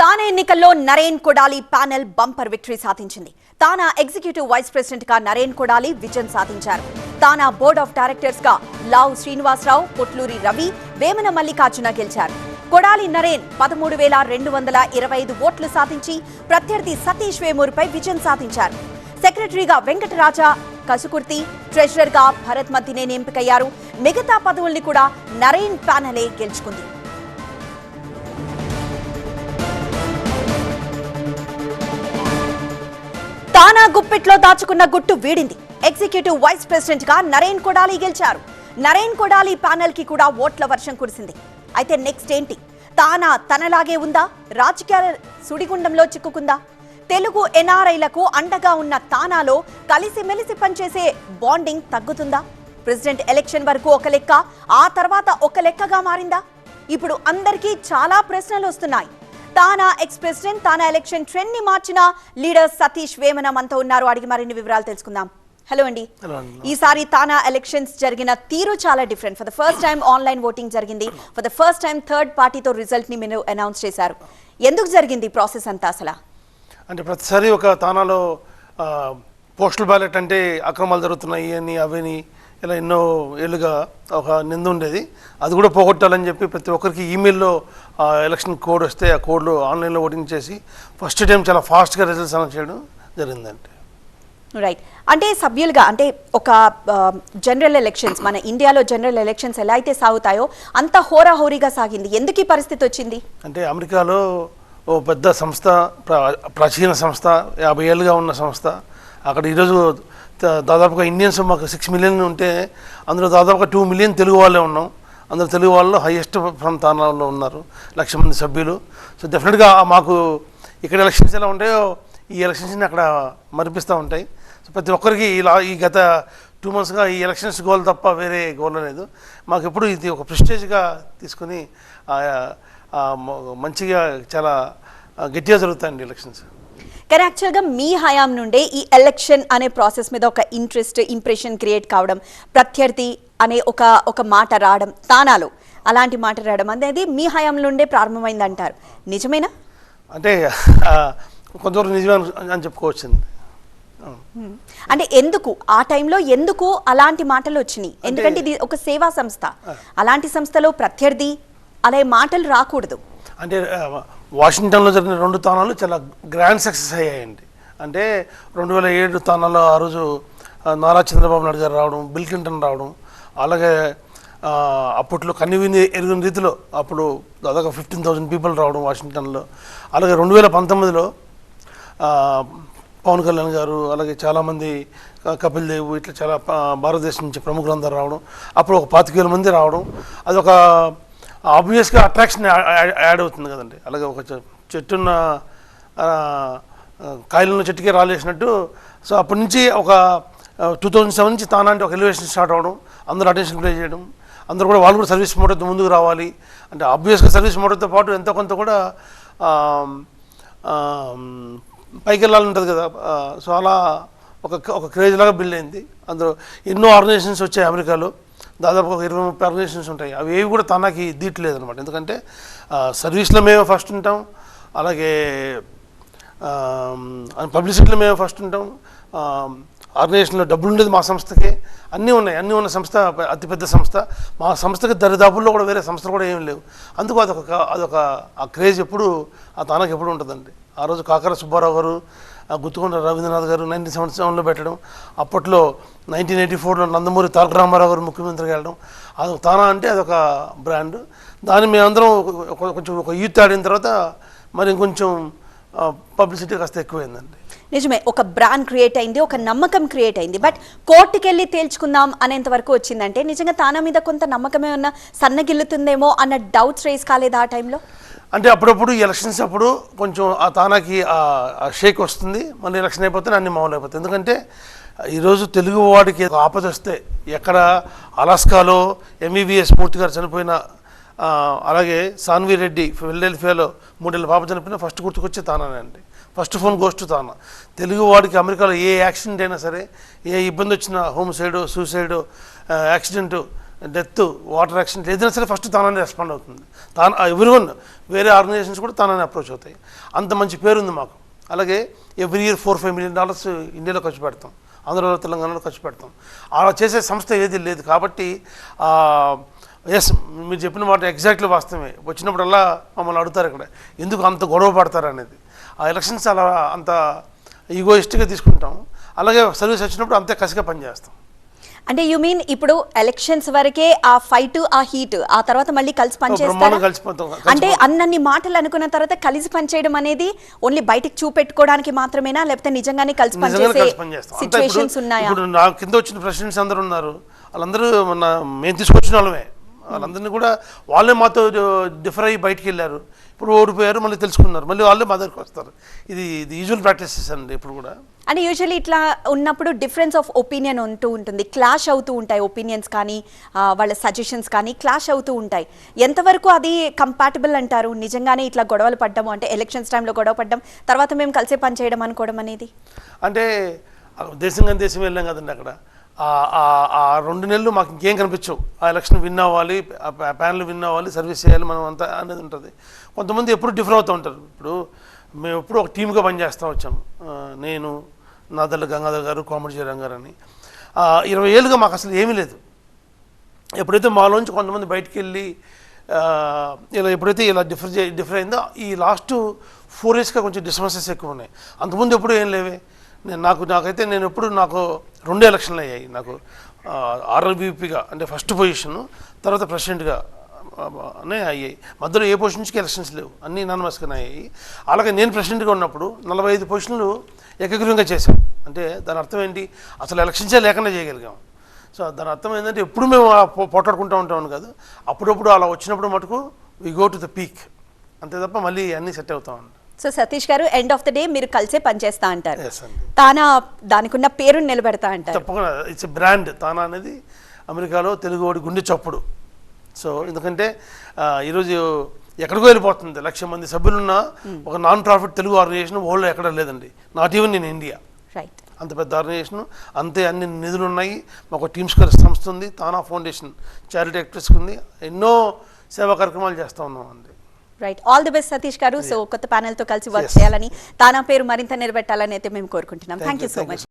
తానా ఎన్నికల్లో Naren Kodali panel bumper victory సాధించింది. TANA executive vice president గా నరేన్ కొడాలి విజయం సాధించారు. తానా బోర్డ్ ఆఫ్ డైరెక్టర్స్ గా లావు శ్రీనివాసరావు, పొట్లూరి రవి, వేమన మల్లికార్జున గెలిచారు. కొడాలి నరేన్ 13,225 ఓట్లు సాధించి ప్రత్యర్థి సతీష్ వేమూరుపై విజయం సాధించారు. సెక్రటరీగా వెంకటరాజా కసుకుర్తి, ట్రెజరర్ గా భరత్ మద్దినేని ఎంపికయ్యారు. మిగతా పదవుల్ని కూడా నరేన్ ప్యానెలే గెలుచుకుంది. తానా గుప్పిట్లో దాచుకున్న గుట్టు వీడింది. ఎగ్జిక్యూటివ్ వైస్ ప్రెసిడెంట్ గా నరేన్ కొడాలి గెలిచారు. నరేన్ కొడాలి ప్యానెల్ కి కూడా ఓట్ల వర్షం కురిసింది. అయితే నెక్స్ట్ ఏంటి? తానా తనలాగే ఉందా? రాజకీయ సుడిగుండంలో చిక్కుకుందా? తెలుగు ఎన్ఆర్ఐలకు అండగా ఉన్న తానాలో కలిసిమెలిసి పనిచేసే బాండింగ్ తగ్గుతుందా? ప్రెసిడెంట్ ఎలక్షన్ వరకు ఒక లెక్క, ఆ తర్వాత ఒక లెక్కగా మారిందా? ఇప్పుడు అందరికీ చాలా ప్రశ్నలు వస్తున్నాయి. తానా ఎక్స్ ప్రెసిడెంట్, తానా ఎలక్షన్ ట్రెండ్ ని మార్చిన లీడర్ సతీష్ వేమన మనతో ఉన్నారు. అడిగి మరిన్ని వివరాలు తెలుసుకుందాం. హలో అండి. ఈసారి తానా ఎలక్షన్స్ జరిగిన తీరు చాలా different. For the first time online voting జరిగింది. For the first time third పార్టీతో రిజల్ట్ ని మీరు అనౌన్స్ చేశారు. ఎందుకు జరిగింది ప్రాసెస్ అంతా? అసలు అంటే ప్రతిసారి ఒక తానాలో పోస్టల్ బ్యాలెట్ అంటే అక్రమాలు జరుగుతున్నాయి అని అవని ఇలా ఎన్నో ఏళ్ళుగా ఒక నింద ఉండేది. అది కూడా పోగొట్టాలని చెప్పి ప్రతి ఒక్కరికి ఈమెయిల్లో ఎలక్షన్ కోడ్ వస్తే ఆ కోడ్లో ఆన్లైన్లో ఓటింగ్ చేసి ఫస్ట్ టైం చాలా ఫాస్ట్గా రిజల్ట్స్ అనౌన్స్ చేయడం జరిగిందంటే. రైట్. అంటే సభ్యులుగా, అంటే ఒక జనరల్ ఎలక్షన్స్, మన ఇండియాలో జనరల్ ఎలక్షన్స్ ఎలా అయితే సాగుతాయో అంత హోరాహోరీగా సాగింది. ఎందుకు ఈ పరిస్థితి వచ్చింది? అంటే అమెరికాలో ఓ పెద్ద సంస్థ, ప్రాచీన సంస్థ, 50 ఏళ్ళుగా ఉన్న సంస్థ. అక్కడ ఈరోజు దాదాపుగా ఇండియన్స్ మాకు 6 మిలియన్ ఉంటే అందులో దాదాపుగా 2 మిలియన్ తెలుగు వాళ్ళే ఉన్నాం. అందులో తెలుగు వాళ్ళు హైయెస్ట్ ఫ్రమ్ తానాలో ఉన్నారు, 1,00,000 మంది సభ్యులు. సో డెఫినెట్గా మాకు ఇక్కడ ఎలక్షన్స్ ఎలా ఉంటాయో ఈ ఎలక్షన్స్ని అక్కడ మరిపిస్తూ ఉంటాయి. సో ప్రతి ఒక్కరికి ఈ గత 2 మంత్స్గా ఈ ఎలక్షన్స్ గోల్ తప్ప వేరే గోల్ లేదు. మాకు ఎప్పుడు ఇది ఒక ప్రెస్టేజ్గా తీసుకుని మంచిగా చాలా గట్టిగా జరుగుతాయండి ఎలక్షన్స్. కానీ యాక్చువల్గా మీ హయాం నుండే ఈ ఎలక్షన్ అనే ప్రాసెస్ మీద ఒక ఇంట్రెస్ట్, ఇంప్రెషన్ క్రియేట్ కావడం, ప్రత్యర్థి అనే ఒక మాట రావడం, తానాలో అలాంటి మాట రావడం అనేది మీ హయాం నుండే ప్రారంభమైంది అంటారు. నిజమేనా? అంటే కొంతవరకు నిజమే అని చెప్పుకోవచ్చింది. అంటే ఎందుకు ఆ టైంలో ఎందుకు అలాంటి మాటలు వచ్చినాయి? ఎందుకంటే ఇది ఒక సేవా సంస్థ. అలాంటి సంస్థలో ప్రత్యర్థి అనే మాటలు రాకూడదు. అంటే వాషింగ్టన్లో జరిగిన 2 తానాలు చాలా గ్రాండ్ సక్సెస్ అయ్యాయండి. అంటే 2007 తానాలో ఆ రోజు నారా చంద్రబాబు నాయుడు గారు రావడం, బిల్ క్లింటన్ రావడం, అలాగే అప్పట్లో కన్నివిని ఎరుగిన రీతిలో అప్పుడు దాదాపు 15,000 పీపుల్ రావడం వాషింగ్టన్లో. అలాగే 2019లో పవన్ కళ్యాణ్ గారు, అలాగే చాలామంది, కపిల్ దేవ్, ఇట్లా చాలా భారతదేశం నుంచి ప్రముఖులందరూ రావడం, అప్పుడు ఒక 25,000 మంది రావడం, అదొక ఆబ్వియస్గా అట్రాక్షన్ యాడ్ అవుతుంది కదండి. అలాగే ఒక చెట్టున్న కాయలున్న చెట్టుకే రాలేసినట్టు. సో అప్పటి నుంచి ఒక 2007 నుంచి తానా అంటే ఒక ఎలివేషన్ స్టార్ట్ అవ్వడం, అందరూ అటెన్షన్ ప్లే చేయడం, అందరూ కూడా వాళ్ళు కూడా సర్వీస్ మోడల్తో ముందుకు రావాలి. అంటే ఆబ్వియస్గా సర్వీస్ మోడల్తో పాటు ఎంతో కొంత కూడా పైకి వెళ్ళాలని ఉంటుంది కదా. సో అలా ఒక క్రేజ్ లాగా బిల్డ్ అయింది. అందులో ఎన్నో ఆర్గనైజేషన్స్ వచ్చాయి అమెరికాలో. దాదాపు ఒక 20-30 ఆర్గనైజేషన్స్ ఉంటాయి. అవి ఏవి కూడా తానాకి దీట్లేదు అనమాట. ఎందుకంటే సర్వీస్లో మేము ఫస్ట్ ఉంటాం, అలాగే పబ్లిసిటీలో మేము ఫస్ట్ ఉంటాం, ఆర్గనైజేషన్లో డబ్బులు ఉండేది మా సంస్థకే, అన్నీ ఉన్న సంస్థ అతిపెద్ద సంస్థ. మా సంస్థకి దరిదాపుల్లో కూడా వేరే సంస్థలు కూడా ఏమి లేవు. అందుకు అదొక ఆ క్రేజ్ ఎప్పుడు ఆ తానాకి ఎప్పుడు ఉంటుందండి. ఆ రోజు కాకర సుబ్బారావు గారు, గుత్తుకొండ రవీంద్రనాథ్ గారు 1977లో పెట్టడం, అప్పట్లో 1984లో నందమూరి తారక రామారావు గారు ముఖ్యమంత్రిగా వెళ్ళడం, అది తానా అంటే అదొక బ్రాండ్. దాన్ని మేమందరం కొంచెం ఒక యూత్ ఆడిన తర్వాత మరి ఇంకొంచెం పబ్లిసిటీ కాస్త ఎక్కువైందండి. నిజమే, ఒక బ్రాండ్ క్రియేట్ అయింది, ఒక నమ్మకం క్రియేట్ అయింది. బట్ కోర్టుకి వెళ్ళి తేల్చుకుందాం అనేంత వరకు వచ్చిందంటే నిజంగా తానా మీద కొంత నమ్మకమే ఉన్న సన్నగిల్లుతుందేమో అన్న డౌట్స్ రేస్ కాలేదా ఆ టైంలో? అంటే అప్పుడప్పుడు ఎలక్షన్స్ అప్పుడు కొంచెం ఆ తానాకి ఆ షేక్ వస్తుంది, మళ్ళీ ఎలక్షన్ అయిపోతే అన్ని మామూలు అయిపోతుంది. ఎందుకంటే ఈరోజు తెలుగు వాడికి ఆపద వస్తే, ఎక్కడ అలాస్కాలో MBBS మూర్తి గారు చనిపోయిన, అలాగే సాన్వి రెడ్డి ఫిలడెల్ఫియాలో 3 ఏళ్ళ పాప చనిపోయినా ఫస్ట్ గుర్తుకొచ్చే తానానే అండి. ఫస్ట్ ఫోన్ గోస్ టు తానా. తెలుగు వాడికి అమెరికాలో ఏ యాక్సిడెంట్ అయినా సరే, ఏ ఇబ్బంది వచ్చినా, home side, suicide, accident, death, water accident ఏదైనా సరే ఫస్ట్ తానానే రెస్పాండ్ అవుతుంది. ఎవ్రీవన్ వేరే ఆర్గనైజేషన్స్ కూడా తానానే అప్రోచ్ అవుతాయి. అంత మంచి పేరుంది మాకు. అలాగే ఎవ్రీ ఇయర్ $4-5 million ఇండియాలో ఖర్చు పెడతాం, ఆంధ్రలో తెలంగాణలో ఖర్చు పెడతాం. అలా చేసే సంస్థ ఏది లేదు. కాబట్టి ఎస్, మీరు చెప్పిన మాట ఎగ్జాక్ట్లీ వాస్తవమే. వచ్చినప్పుడల్లా మమ్మల్ని అడుగుతారు ఇక్కడ ఎందుకు అంత గొడవ పడతారు అనేది. ఆ ఎలక్షన్స్ అలా అంత ఈగోయిస్ట్గా తీసుకుంటాం. అలాగే సర్వీస్ వచ్చినప్పుడు అంతే కసిగా పనిచేస్తాం. అంటే యు మీన్ ఇప్పుడు ఎలక్షన్స్ వరకే ఆ ఫైట్, ఆ హీట్, ఆ తర్వాత మళ్ళీ కలిసి బ్రహ్మాండంగా పనిచేస్తారు. కలిసిపోతాం. అంటే అన్నన్ని మాటలు అనుకున్న తర్వాత కలిసి పనిచేయడం అనేది ఓన్లీ బయటికి చూపెట్టుకోవడానికి మాత్రమేనా, లేకపోతే నిజంగానే కలిసి నిజంగానే పనిచేసే కలిసి పనిచేస్తాం. అంతా సిచ్యువేషన్స్ ఉన్నాయా? ఇప్పుడు నా కింద వచ్చిన ప్రెసిడెంట్స్ అందరూ ఉన్నారు, వాళ్ళందరూ మేము తీసుకొచ్చిన వాళ్ళమే. వాళ్ళందరినీ కూడా వాళ్ళే మాతో డిఫర్ అయ్యి బయటికి వెళ్ళారు. ఇప్పుడు ఓడిపోయారు, మళ్ళీ తెలుసుకున్నారు, మళ్ళీ వాళ్ళే మా దగ్గరికి వస్తారు. ఇది యూజువల్ ప్రాక్టీసెస్ అండి ఇప్పుడు కూడా. అంటే యూజువల్లీ ఇట్లా ఉన్నప్పుడు డిఫరెన్స్ ఆఫ్ ఒపీనియన్ ఉంటూ ఉంటుంది, క్లాష్ అవుతూ ఉంటాయి. ఒపీనియన్స్ కానీ వాళ్ళ సజెషన్స్ కానీ క్లాష్ అవుతూ ఉంటాయి. ఎంతవరకు అది కంపాటబుల్ అంటారు? నిజంగానే ఇట్లా గొడవలు పడ్డము అంటే ఎలక్షన్స్ టైంలో గొడవ పడ్డం, తర్వాత మేము కలిసే పని చేయడం అనుకోవడం అనేది అంటే దేశం వెళ్ళాం కదండి. అక్కడ ఆ 2 నెలలు మాకు ఇంకేం కనిపించవు. ఆ ఎలక్షన్ విన్ అవ్వాలి, ఆ ప్యానల్ విన్ అవ్వాలి, సర్వీస్ చేయాలి మనం అంతా అనేది ఉంటుంది. కొంతమంది ఎప్పుడు డిఫర్ అవుతూ ఉంటారు. ఇప్పుడు మేము ఎప్పుడు ఒక టీమ్గా పనిచేస్తూ వచ్చాము. నేను, నాదల్ల గంగాధర్ గారు, కోమటి జయరాం గారు అని 20 ఏళ్ళుగా మాకు అసలు ఏమీ లేదు. ఎప్పుడైతే మాలోంచి కొంతమంది బయటికి వెళ్ళి ఎప్పుడైతే ఇలా డిఫర్ అయిందో ఈ లాస్ట్ 4 yearsగా కొంచెం డిస్టర్బెన్సెస్ ఎక్కువ ఉన్నాయి. అంతకుముందు ఎప్పుడు ఏం లేవే. నాకైతే నేను ఎప్పుడు నాకు 2 ఎలక్షన్లు అయ్యాయి. నాకు ఆర్ఎల్బీపీగా అంటే ఫస్ట్ పొజిషను, తర్వాత ప్రెసిడెంట్గా అయ్యాయి. మధ్యలో ఏ పొజిషన్స్కి ఎలక్షన్స్ లేవు, అన్నీ నాన్మస్గానే అయ్యాయి. అలాగే నేను ప్రెసిడెంట్గా ఉన్నప్పుడు 45 పొజిషన్లు ఏకగ్రీవంగా చేశాం. అంటే దాని అర్థం ఏంటి, అసలు ఎలక్షన్సే లేకుండా చేయగలిగాం. సో దాని అర్థం ఏంటంటే ఎప్పుడు మేము పోటాడుకుంటూ ఉంటామని కాదు, అప్పుడప్పుడు అలా వచ్చినప్పుడు మటుకు we go to the peak, అంతే తప్ప మళ్ళీ అన్నీ సెట్ అవుతామండి. సో సతీష్ గారు, ఎండ్ ఆఫ్ ద డే మీరు కలిసే పనిచేస్తా అంటారు, Yes అండి. తానా దానికి ఉన్న పేరుని నిలబెడతా అంటారు. తప్పకుండా ఇట్స్ బ్రాండ్. తానా అనేది అమెరికాలో తెలుగువాడి గుండె చప్పుడు. సో ఎందుకంటే ఈరోజు ఎక్కడికో వెళ్ళిపోతుంది. 1,00,000 మంది సభ్యులున్న ఒక నాన్ ప్రాఫిట్ తెలుగు ఆర్గనైజేషన్ వరల్డ్లో ఎక్కడ లేదండి, not even in India. Right. అంత పెద్ద ఆర్గనైజేషన్, అంతే అన్ని నిధులు ఉన్నాయి. మాకు టీమ్స్ సంస్థ ఉంది, తానా ఫౌండేషన్ చారిటీ యాక్టివిటీస్ ఉంది, ఎన్నో సేవా కార్యక్రమాలు చేస్తూ ఉన్నాం అండి. Right, all the best Satish గారు. సో కొత్త ప్యానెల్తో కలిసి వర్క్ చేయాలని, తానా పేరు మరింత నిలబెట్టాలని అయితే మేము కోరుకుంటున్నాం. Thank you so much.